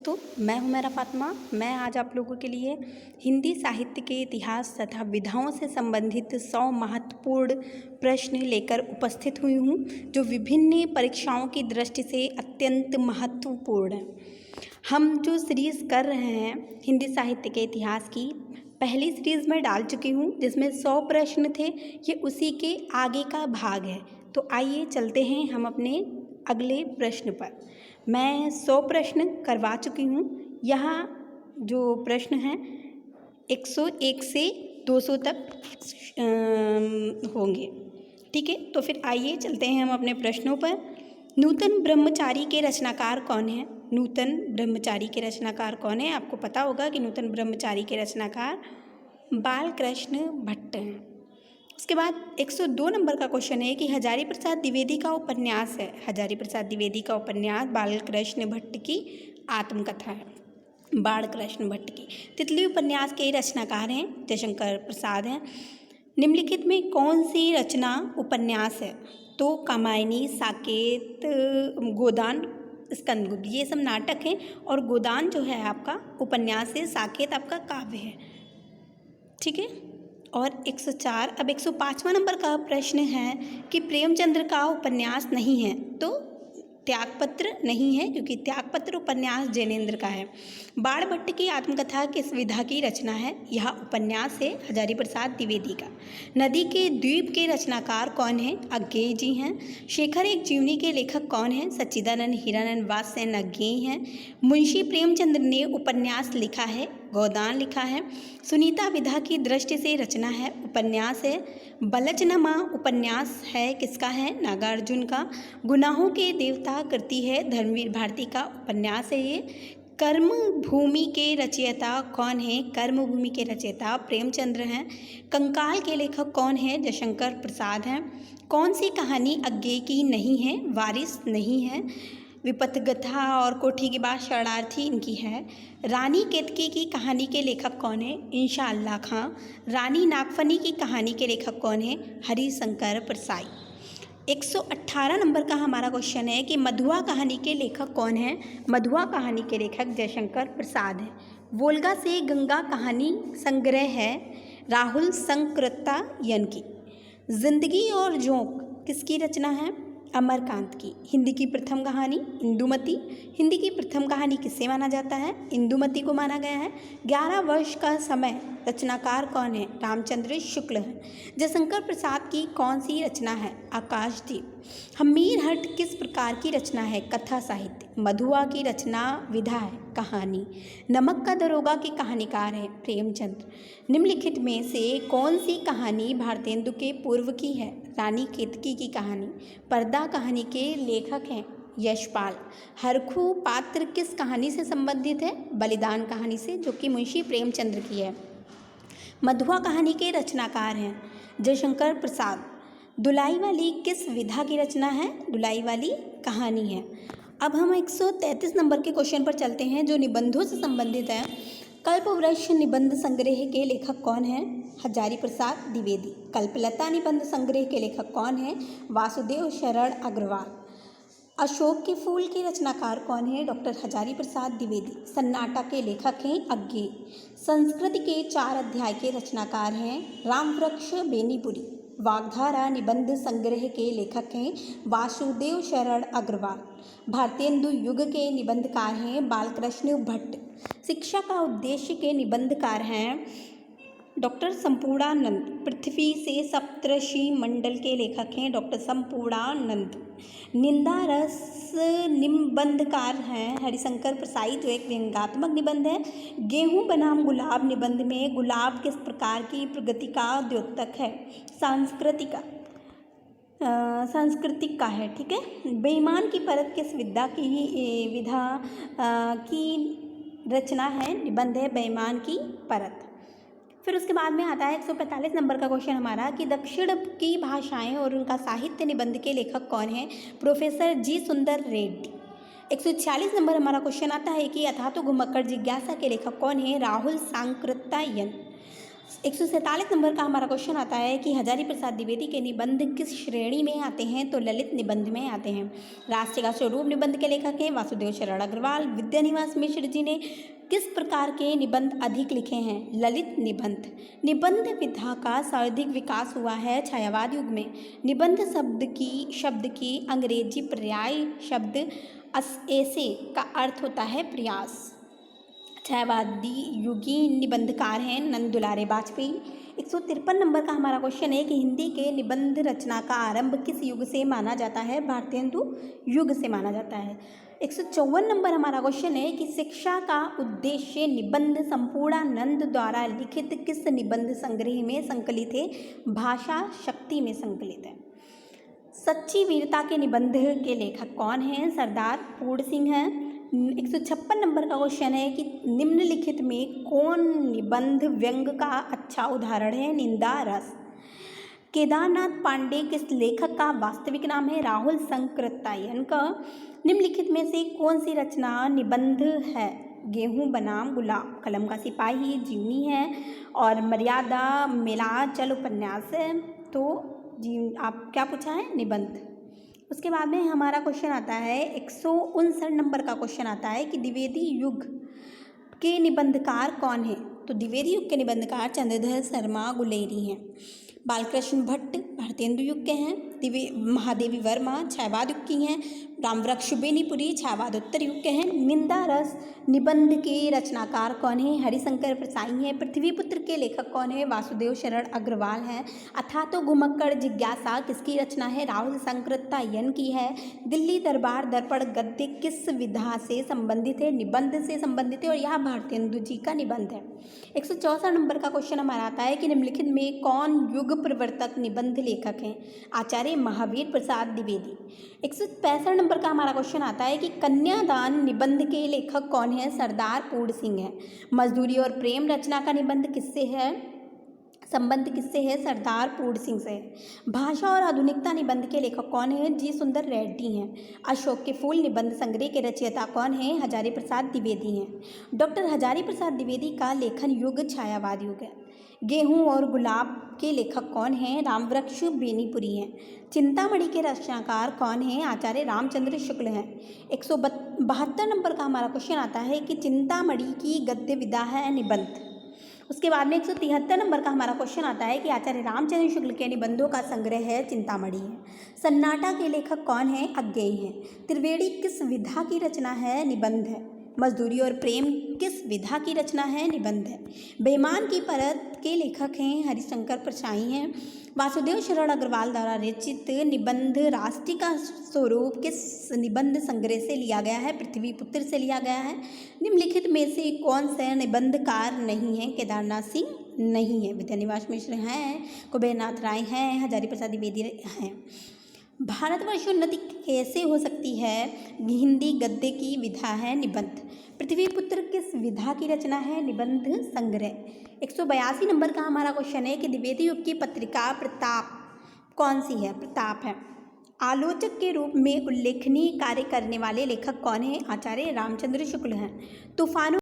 तो मैं हूं मेरा फातिमा। मैं आज आप लोगों के लिए हिंदी साहित्य के इतिहास तथा विधाओं से संबंधित 100 महत्वपूर्ण प्रश्न लेकर उपस्थित हुई हूं, जो विभिन्न परीक्षाओं की दृष्टि से अत्यंत महत्वपूर्ण है। हम जो सीरीज़ कर रहे हैं हिंदी साहित्य के इतिहास की, पहली सीरीज़ में डाल चुकी हूं जिसमें 100 प्रश्न थे। ये उसी के आगे का भाग है। तो आइए चलते हैं हम अपने अगले प्रश्न पर। मैं 100 प्रश्न करवा चुकी हूँ। यहाँ जो प्रश्न हैं 101 से 200 तक होंगे। ठीक है, तो फिर आइए चलते हैं हम अपने प्रश्नों पर। नूतन ब्रह्मचारी के रचनाकार कौन है? नूतन ब्रह्मचारी के रचनाकार कौन है? आपको पता होगा कि नूतन ब्रह्मचारी के रचनाकार बालकृष्ण भट्ट हैं। उसके बाद 102 नंबर का क्वेश्चन है कि हजारी प्रसाद द्विवेदी का उपन्यास है। हजारी प्रसाद द्विवेदी का उपन्यास बालकृष्ण भट्ट की आत्मकथा है। बालकृष्ण भट्ट की तितली उपन्यास के रचनाकार हैं जयशंकर प्रसाद हैं। निम्नलिखित में कौन सी रचना उपन्यास है? तो कामायनी, साकेत, गोदान, स्कंदगुप्त, ये सब नाटक हैं और गोदान जो है आपका उपन्यास है, साकेत आपका काव्य है। ठीक है, और 104। अब 105वां नंबर का प्रश्न है कि प्रेमचंद्र का उपन्यास नहीं है, तो त्यागपत्र नहीं है, क्योंकि त्यागपत्र उपन्यास जैनेन्द्र का है। बाणभट्ट की आत्मकथा किस विधा की रचना है? यह उपन्यास है हजारी प्रसाद द्विवेदी का। नदी के द्वीप के रचनाकार कौन है? अज्ञेय जी हैं। शेखर एक जीवनी के लेखक कौन है? सच्चिदानंद हीरानंद वात्स्यन अज्ञेय हैं। मुंशी प्रेमचंद्र ने उपन्यास लिखा है, गोदान लिखा है। सुनीता विधा की दृष्टि से रचना है, उपन्यास है। बलचनमा उपन्यास है, किसका है? नागार्जुन का। गुनाहों के देवता कृति है, धर्मवीर भारती का उपन्यास है ये। कर्म भूमि के रचयिता कौन है? कर्म भूमि के रचयिता प्रेमचंद्र हैं। कंकाल के लेखक कौन है? जयशंकर प्रसाद हैं। कौन सी कहानी अज्ञेय की नहीं है? वारिस नहीं है। विपथगथा और कोठी की बात शरणार्थी इनकी है। रानी केतकी की कहानी के लेखक कौन है? इंशाअल्लाह खां। रानी नागफनी की कहानी के लेखक कौन है? हरिशंकर प्रसाई। 118 नंबर का हमारा क्वेश्चन है कि मधुआ कहानी के लेखक कौन है? मधुआ कहानी के लेखक जयशंकर प्रसाद हैं। वोल्गा से गंगा कहानी संग्रह है राहुल संकृत्तायन की। जिंदगी और जोंक किसकी रचना है? अमरकांत की। हिंदी की प्रथम कहानी इंदुमती। हिंदी की प्रथम कहानी किसे माना जाता है? इंदुमती को माना गया है। 11 वर्ष का समय रचनाकार कौन है? रामचंद्र शुक्ल हैं। जयशंकर प्रसाद की कौन सी रचना है? आकाशदीप। हमीरहट किस प्रकार की रचना है? कथा साहित्य। मधुआ की रचना विधा है, कहानी। नमक का दरोगा की कहानीकार है प्रेमचंद्र। निम्नलिखित में से कौन सी कहानी भारतेंदु के पूर्व की है? रानी केतकी की कहानी। पर्दा कहानी के लेखक हैं यशपाल। हरखू पात्र किस कहानी से संबंधित है? बलिदान कहानी से, जो कि मुंशी प्रेमचंद्र की है। मधुआ कहानी के रचनाकार हैं जयशंकर प्रसाद। दुलाई वाली किस विधा की रचना है? दुलाई वाली कहानी है। अब हम 133 नंबर के क्वेश्चन पर चलते हैं, जो निबंधों से संबंधित है। कल्पवृक्ष निबंध संग्रह के लेखक कौन है? हजारी प्रसाद द्विवेदी। कल्पलता निबंध संग्रह के लेखक कौन है? वासुदेव शरण अग्रवाल। अशोक के फूल के रचनाकार कौन है? डॉक्टर हजारी प्रसाद द्विवेदी। सन्नाटा के लेखक हैं अज्ञेय। संस्कृत के 4 अध्याय के रचनाकार हैं रामवृक्ष बेनीपुरी। वाग्धारा निबंध संग्रह के लेखक हैं वासुदेव शरण अग्रवाल। भारतेंदु युग के निबंधकार हैं बालकृष्ण भट्ट। शिक्षा का उद्देश्य के निबंधकार हैं डॉक्टर संपूर्णानंद। पृथ्वी से सप्तर्षि मंडल के लेखक हैं डॉक्टर संपूर्णानंद। निंदा रस निबंधकार हैं हरिशंकर प्रसाई, जो एक व्यंग्यात्मक निबंध है। गेहूं बनाम गुलाब निबंध में गुलाब किस प्रकार की प्रगति का द्योतक है? सांस्कृतिक का है। ठीक है। बेईमान की परत किस विधा की रचना है? निबंध है बेईमान की परत। फिर उसके बाद में आता है 145 नंबर का क्वेश्चन हमारा कि दक्षिण की भाषाएं और उनका साहित्य निबंध के लेखक कौन है? प्रोफेसर जी सुंदर रेड्डी। 146 नंबर हमारा क्वेश्चन आता है कि अथातो घुमक्कड़ जिज्ञासा के लेखक कौन है? राहुल सांकृत्यायन। 147 नंबर का हमारा क्वेश्चन आता है कि हजारी प्रसाद द्विवेदी के निबंध किस श्रेणी में आते हैं? तो ललित निबंध में आते हैं। राष्ट्र का स्वरूप निबंध के लेखक हैं वासुदेव शरण अग्रवाल। विद्यानिवास मिश्र जी ने किस प्रकार के निबंध अधिक लिखे हैं? ललित निबंध। निबंध विधा का सर्वाधिक विकास हुआ है छायावाद युग में। निबंध शब्द की अंग्रेजी पर्याय शब्द ऐसे का अर्थ होता है प्रयास। छायावादी युगी निबंधकार हैं नंद दुलारे वाजपेयी। 153 नंबर का हमारा क्वेश्चन है कि हिंदी के निबंध रचना का आरंभ किस युग से माना जाता है? भारतेंदु युग से माना जाता है। 154 नंबर हमारा क्वेश्चन है कि शिक्षा का उद्देश्य निबंध संपूर्णानंद द्वारा लिखित किस निबंध संग्रह में संकलित है? भाषा शक्ति में संकलित है। सच्ची वीरता के निबंध के लेखक कौन हैं? सरदार पूर्ण सिंह हैं। 156 नंबर का क्वेश्चन है कि निम्नलिखित में कौन निबंध व्यंग का अच्छा उदाहरण है? निंदा रस। केदारनाथ पांडे किस लेखक का वास्तविक नाम है? राहुल संकृत्यायन का। निम्नलिखित में से कौन सी रचना निबंध है? गेहूं बनाम गुलाब, कलम का सिपाही, जीवनी है और मर्यादा मिलाचल उपन्यास है। तो जी आप क्या पूछा है? निबंध। उसके बाद में हमारा क्वेश्चन आता है 159 नंबर का क्वेश्चन आता है कि द्विवेदी युग के निबंधकार कौन है? तो द्विवेदी युग के निबंधकार चंद्रधर शर्मा गुलेरी हैं। बालकृष्ण भट्ट भारतेंदु युग के हैं। महादेवी वर्मा छायावाद युग की हैं। रामवृक्ष बेनीपुरी छायावाद उत्तर युग के हैं। निंदा रस निबंध के रचनाकार कौन है? हरिशंकर प्रसाई हैं। पृथ्वीपुत्र के लेखक कौन है? वासुदेव शरण अग्रवाल हैं। अथा तो घुमक्कड़ जिज्ञासा किसकी रचना है? राहुल संकृत्यायन की है। दिल्ली दरबार दर्पण गद्य किस विधा से संबंधित है? निबंध से संबंधित है और यह भारतेंदु जी का निबंध है। 164 नंबर का क्वेश्चन हमारा आता है कि निम्नलिखित में कौन युग प्रवर्तक निबंध लेखक हैं? आचार्य महावीर प्रसाद द्विवेदी। 165 नंबर का हमारा क्वेश्चन आता है कि कन्यादान निबंध के लेखक कौन है? सरदार पूर्ण सिंह है। मजदूरी और प्रेम रचना का निबंध किससे है? संबंध किससे है? सरदार पूर्ण सिंह से। भाषा और आधुनिकता निबंध के लेखक कौन है? जी सुंदर रेड्डी हैं। अशोक के फूल निबंध संग्रह के रचयिता कौन है? हजारी प्रसाद द्विवेदी हैं। डॉक्टर हजारी प्रसाद द्विवेदी का लेखन युग छायावाद युग है। गेहूं और गुलाब के लेखक कौन हैं? रामवृक्ष बेनीपुरी हैं। चिंतामणि के रचनाकार कौन हैं? आचार्य रामचंद्र शुक्ल हैं। 172 नंबर का हमारा क्वेश्चन आता है कि चिंतामणि की गद्य विधा है निबंध। उसके बाद में 173 नंबर का हमारा क्वेश्चन आता है कि आचार्य रामचंद्र शुक्ल के निबंधों का संग्रह है चिंतामणि है। सन्नाटा के लेखक कौन है? अज्ञेय हैं। त्रिवेणी किस विधा की रचना है? निबंध है। मजदूरी और प्रेम किस विधा की रचना है? निबंध है। बेईमान की परत के लेखक हैं हरिशंकर प्रसाई हैं। वासुदेव शरण अग्रवाल द्वारा रचित निबंध राष्ट्र का स्वरूप किस निबंध संग्रह से लिया गया है? पृथ्वीपुत्र से लिया गया है। निम्नलिखित में से कौन सा निबंधकार नहीं है? केदारनाथ सिंह नहीं है। विद्यानिवास मिश्र हैं। कुबेरनाथ राय हैं। हजारी प्रसाद द्विवेदी हैं। भारतवर्ष उन्नति कैसे हो सकती है? हिंदी गद्य की विधा है निबंध। पृथ्वीपुत्र किस विधा की रचना है? निबंध संग्रह। 182 नंबर का हमारा क्वेश्चन है कि द्विवेदी युग की पत्रिका प्रताप कौन सी है? प्रताप है। आलोचक के रूप में उल्लेखनीय कार्य करने वाले लेखक कौन हैं? आचार्य रामचंद्र शुक्ल हैं। तूफानों